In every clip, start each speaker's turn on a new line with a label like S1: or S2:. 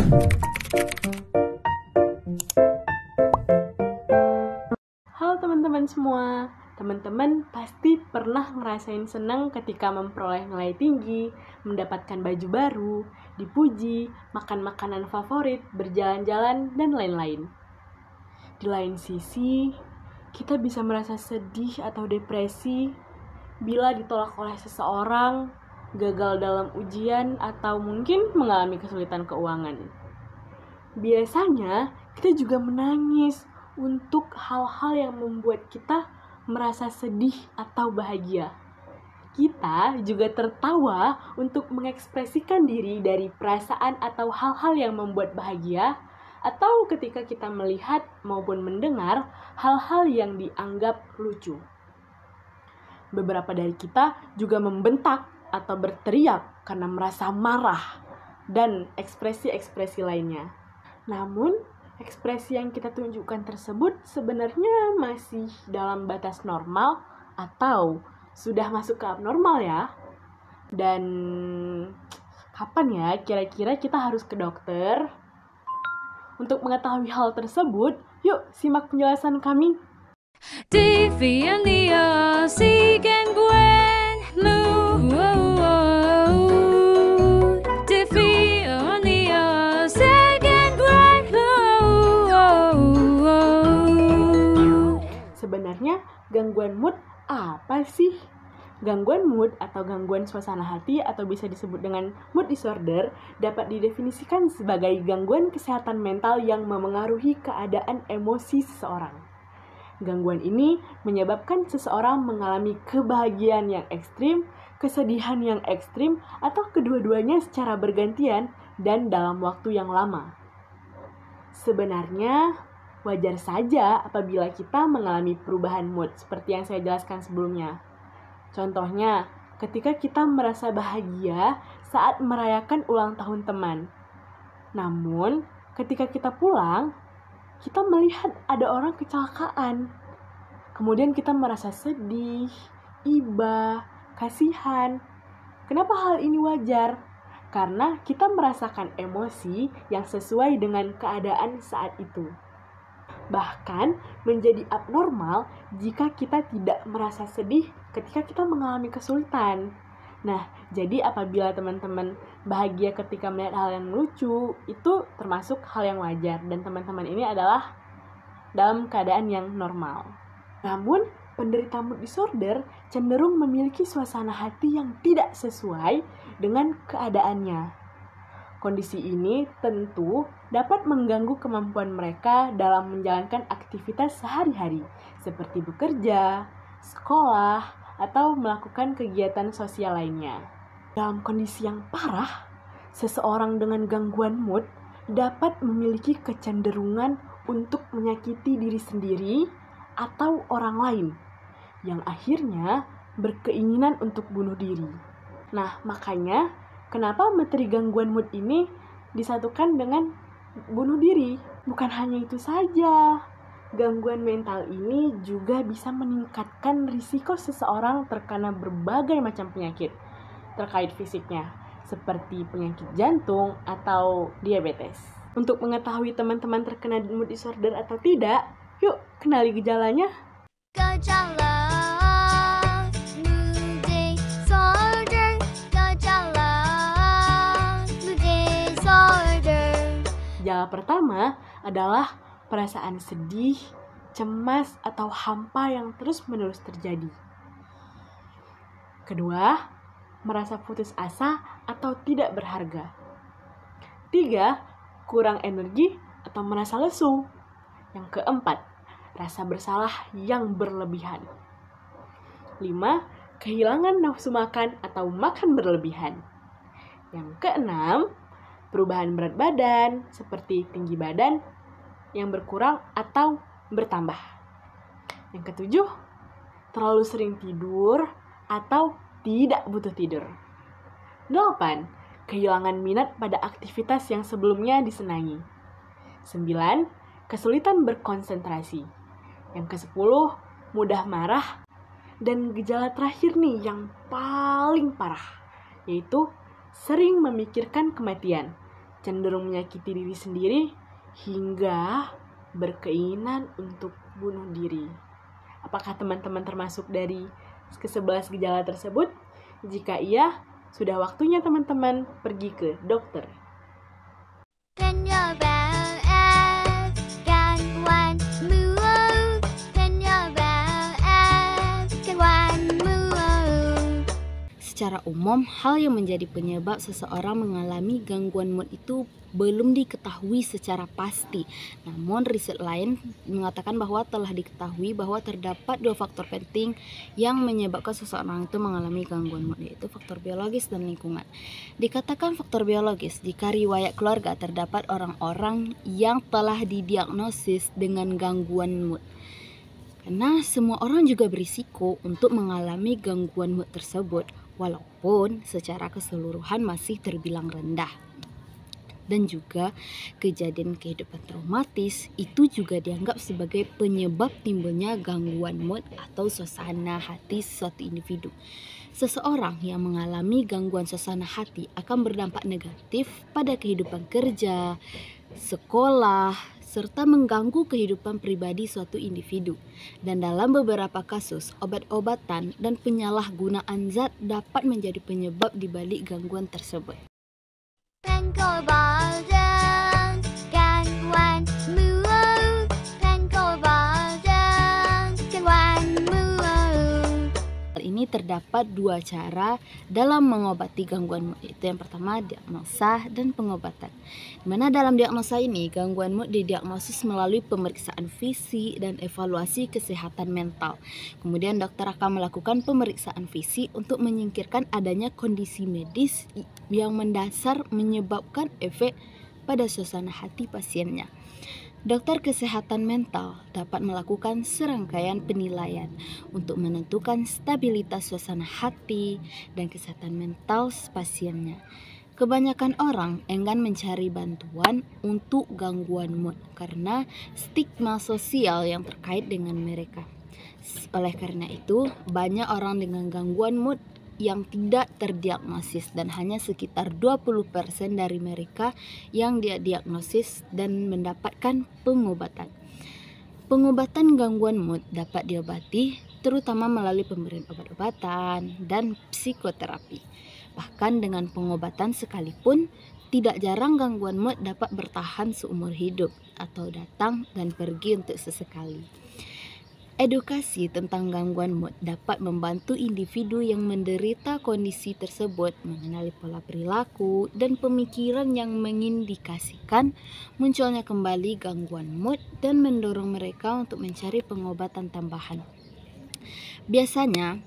S1: Halo teman-teman semua, teman-teman pasti pernah ngerasain senang ketika memperoleh nilai tinggi, mendapatkan baju baru, dipuji, makan makanan favorit, berjalan-jalan, dan lain-lain. Di lain sisi, kita bisa merasa sedih atau depresi bila ditolak oleh seseorang, gagal dalam ujian, atau mungkin mengalami kesulitan keuangan. Biasanya, kita juga menangis untuk hal-hal yang membuat kita merasa sedih atau bahagia. Kita juga tertawa untuk mengekspresikan diri dari perasaan atau hal-hal yang membuat bahagia, atau ketika kita melihat maupun mendengar hal-hal yang dianggap lucu. Beberapa dari kita juga membentak atau berteriak karena merasa marah dan ekspresi-ekspresi lainnya. Namun, ekspresi yang kita tunjukkan tersebut sebenarnya masih dalam batas normal atau sudah masuk ke abnormal ya. Dan kapan ya kira-kira kita harus ke dokter? Untuk mengetahui hal tersebut, yuk simak penjelasan kami.
S2: Davy and the Zeke and Gwen Moo. Davy and the Zeke and Gwen Moo.
S1: Sebenarnya gangguan mood apa sih? Gangguan mood atau gangguan suasana hati atau bisa disebut dengan mood disorder dapat didefinisikan sebagai gangguan kesehatan mental yang memengaruhi keadaan emosi seseorang. Gangguan ini menyebabkan seseorang mengalami kebahagiaan yang ekstrim, kesedihan yang ekstrim, atau kedua-duanya secara bergantian dan dalam waktu yang lama. Sebenarnya, wajar saja apabila kita mengalami perubahan mood seperti yang saya jelaskan sebelumnya. Contohnya, ketika kita merasa bahagia saat merayakan ulang tahun teman. Namun, ketika kita pulang, kita melihat ada orang kecelakaan. Kemudian kita merasa sedih, iba, kasihan. Kenapa hal ini wajar? Karena kita merasakan emosi yang sesuai dengan keadaan saat itu. Bahkan menjadi abnormal jika kita tidak merasa sedih ketika kita mengalami kesulitan. Nah, jadi apabila teman-teman bahagia ketika melihat hal yang lucu, itu termasuk hal yang wajar dan teman-teman ini adalah dalam keadaan yang normal. Namun, penderita mood disorder cenderung memiliki suasana hati yang tidak sesuai dengan keadaannya. Kondisi ini tentu dapat mengganggu kemampuan mereka dalam menjalankan aktivitas sehari-hari, seperti bekerja, sekolah, atau melakukan kegiatan sosial lainnya. Dalam kondisi yang parah, seseorang dengan gangguan mood dapat memiliki kecenderungan untuk menyakiti diri sendiri atau orang lain, yang akhirnya berkeinginan untuk bunuh diri. Nah, makanya kenapa materi gangguan mood ini disatukan dengan bunuh diri? Bukan hanya itu saja, gangguan mental ini juga bisa meningkatkan risiko seseorang terkena berbagai macam penyakit terkait fisiknya, seperti penyakit jantung atau diabetes. Untuk mengetahui teman-teman terkena mood disorder atau tidak, yuk kenali gejalanya.
S2: Gejala mood disorder. Gejala mood disorder.
S1: Gejala pertama adalah perasaan sedih, cemas, atau hampa yang terus-menerus terjadi. Kedua, merasa putus asa atau tidak berharga. 3, kurang energi atau merasa lesu. Yang keempat, rasa bersalah yang berlebihan. 5, kehilangan nafsu makan atau makan berlebihan. Yang keenam, perubahan berat badan seperti tinggi badan yang berkurang atau bertambah. Yang ketujuh, terlalu sering tidur atau tidak butuh tidur. 8, kehilangan minat pada aktivitas yang sebelumnya disenangi. 9, kesulitan berkonsentrasi. Yang ke-10, mudah marah. Dan gejala terakhir nih yang paling parah, yaitu sering memikirkan kematian. cenderung menyakiti diri sendiri, hingga berkeinginan untuk bunuh diri. Apakah teman-teman termasuk dari ke-11 gejala tersebut? Jika iya, sudah waktunya teman-teman pergi ke dokter.
S3: Secara umum, hal yang menjadi penyebab seseorang mengalami gangguan mood itu belum diketahui secara pasti. Namun, riset lain mengatakan bahwa telah diketahui bahwa terdapat 2 faktor penting yang menyebabkan seseorang itu mengalami gangguan mood, yaitu faktor biologis dan lingkungan. Dikatakan faktor biologis jika riwayat keluarga terdapat orang-orang yang telah didiagnosis dengan gangguan mood. Karena semua orang juga berisiko untuk mengalami gangguan mood tersebut, walaupun secara keseluruhan masih terbilang rendah. Dan juga kejadian kehidupan traumatis itu juga dianggap sebagai penyebab timbulnya gangguan mood atau suasana hati suatu individu. Seseorang yang mengalami gangguan suasana hati akan berdampak negatif pada kehidupan kerja, sekolah, serta mengganggu kehidupan pribadi suatu individu. Dan dalam beberapa kasus, obat-obatan dan penyalahgunaan zat dapat menjadi penyebab di balik gangguan tersebut. Ini terdapat 2 cara dalam mengobati gangguan mood, yaitu yang pertama diagnosa dan pengobatan. Dimana dalam diagnosa ini gangguan mood didiagnosis melalui pemeriksaan fisik dan evaluasi kesehatan mental. Kemudian dokter akan melakukan pemeriksaan fisik untuk menyingkirkan adanya kondisi medis yang mendasar menyebabkan efek pada suasana hati pasiennya. Dokter kesehatan mental dapat melakukan serangkaian penilaian untuk menentukan stabilitas suasana hati dan kesehatan mental pasiennya. Kebanyakan orang enggan mencari bantuan untuk gangguan mood karena stigma sosial yang terkait dengan mereka. Oleh karena itu, banyak orang dengan gangguan mood yang tidak terdiagnosis dan hanya sekitar 20% dari mereka yang diagnosis dan mendapatkan pengobatan. Pengobatan gangguan mood dapat diobati terutama melalui pemberian obat-obatan dan psikoterapi. Bahkan dengan pengobatan sekalipun, tidak jarang gangguan mood dapat bertahan seumur hidup atau datang dan pergi untuk sesekali. Edukasi tentang gangguan mood dapat membantu individu yang menderita kondisi tersebut mengenali pola perilaku dan pemikiran yang mengindikasikan munculnya kembali gangguan mood dan mendorong mereka untuk mencari pengobatan tambahan. Biasanya,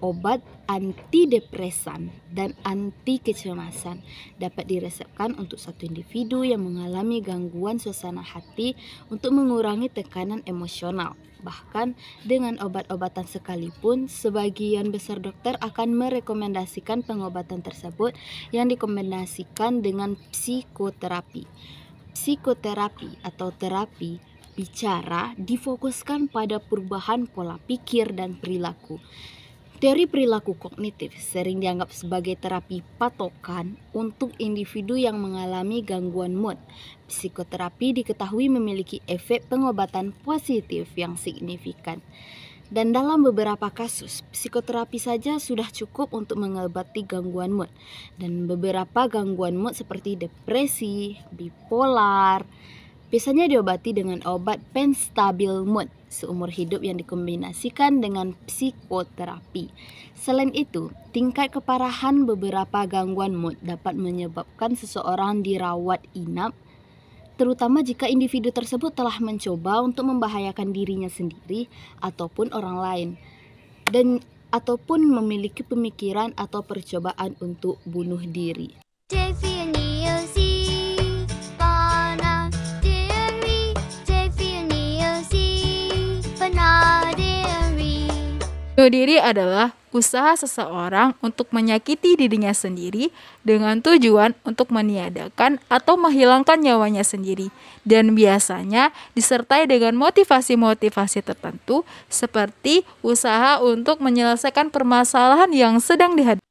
S3: obat antidepresan dan anti kecemasan dapat diresepkan untuk satu individu yang mengalami gangguan suasana hati untuk mengurangi tekanan emosional. Bahkan dengan obat-obatan sekalipun, sebagian besar dokter akan merekomendasikan pengobatan tersebut yang dikombinasikan dengan psikoterapi. Psikoterapi atau terapi bicara difokuskan pada perubahan pola pikir dan perilaku. Teori perilaku kognitif sering dianggap sebagai terapi patokan untuk individu yang mengalami gangguan mood. Psikoterapi diketahui memiliki efek pengobatan positif yang signifikan. Dan dalam beberapa kasus, psikoterapi saja sudah cukup untuk mengobati gangguan mood. Dan beberapa gangguan mood seperti depresi, bipolar, biasanya diobati dengan obat penstabil mood seumur hidup yang dikombinasikan dengan psikoterapi. Selain itu, tingkat keparahan beberapa gangguan mood dapat menyebabkan seseorang dirawat inap, terutama jika individu tersebut telah mencoba untuk membahayakan dirinya sendiri ataupun orang lain, dan ataupun memiliki pemikiran atau percobaan untuk bunuh diri.
S2: Bunuh diri adalah usaha seseorang untuk menyakiti dirinya sendiri dengan tujuan untuk meniadakan atau menghilangkan nyawanya sendiri, dan biasanya disertai dengan motivasi-motivasi tertentu seperti usaha untuk menyelesaikan permasalahan yang sedang dihadapi.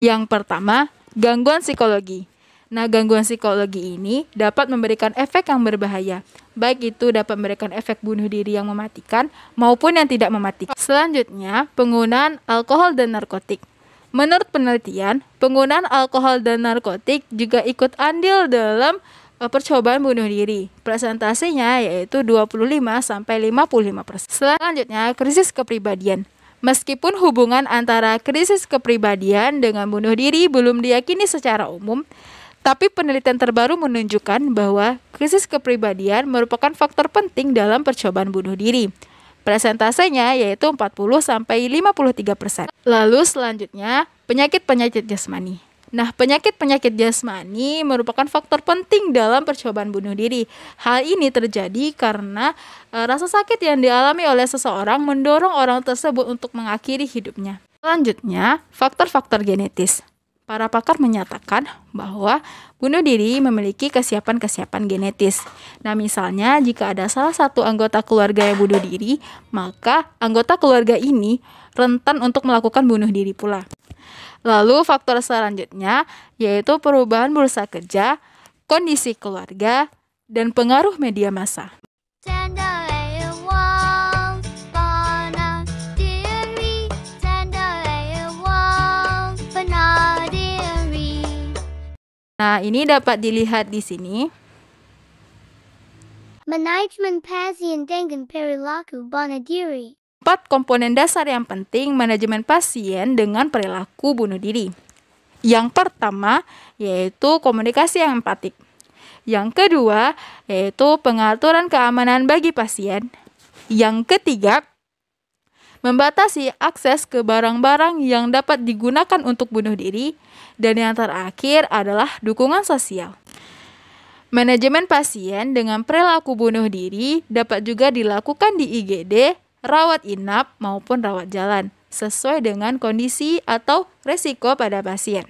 S2: Yang pertama, gangguan psikologi. Nah, gangguan psikologi ini dapat memberikan efek yang berbahaya, baik itu dapat memberikan efek bunuh diri yang mematikan maupun yang tidak mematikan. Selanjutnya, penggunaan alkohol dan narkotik. Menurut penelitian, penggunaan alkohol dan narkotik juga ikut andil dalam percobaan bunuh diri. Presentasinya yaitu 25-55%. Selanjutnya, krisis kepribadian. Meskipun hubungan antara krisis kepribadian dengan bunuh diri belum diyakini secara umum, tapi penelitian terbaru menunjukkan bahwa krisis kepribadian merupakan faktor penting dalam percobaan bunuh diri. Presentasenya yaitu 40-53%. Lalu selanjutnya, penyakit-penyakit jasmani. Nah, penyakit-penyakit jasmani merupakan faktor penting dalam percobaan bunuh diri. Hal ini terjadi karena rasa sakit yang dialami oleh seseorang mendorong orang tersebut untuk mengakhiri hidupnya. Selanjutnya, faktor-faktor genetis. Para pakar menyatakan bahwa bunuh diri memiliki kesiapan-kesiapan genetis. Nah, misalnya jika ada salah satu anggota keluarga yang bunuh diri, maka anggota keluarga ini rentan untuk melakukan bunuh diri pula. Lalu faktor selanjutnya yaitu perubahan bursa kerja, kondisi keluarga, dan pengaruh media massa. Nah, ini dapat dilihat di sini.
S4: Manajemen pasien dengan perilaku bunuh diri.
S2: 4 komponen dasar yang penting manajemen pasien dengan perilaku bunuh diri. Yang pertama yaitu komunikasi yang empatik. Yang kedua yaitu pengaturan keamanan bagi pasien. Yang ketiga, membatasi akses ke barang-barang yang dapat digunakan untuk bunuh diri. Dan yang terakhir adalah dukungan sosial. Manajemen pasien dengan perilaku bunuh diri dapat juga dilakukan di IGD, rawat inap maupun rawat jalan, sesuai dengan kondisi atau resiko pada pasien.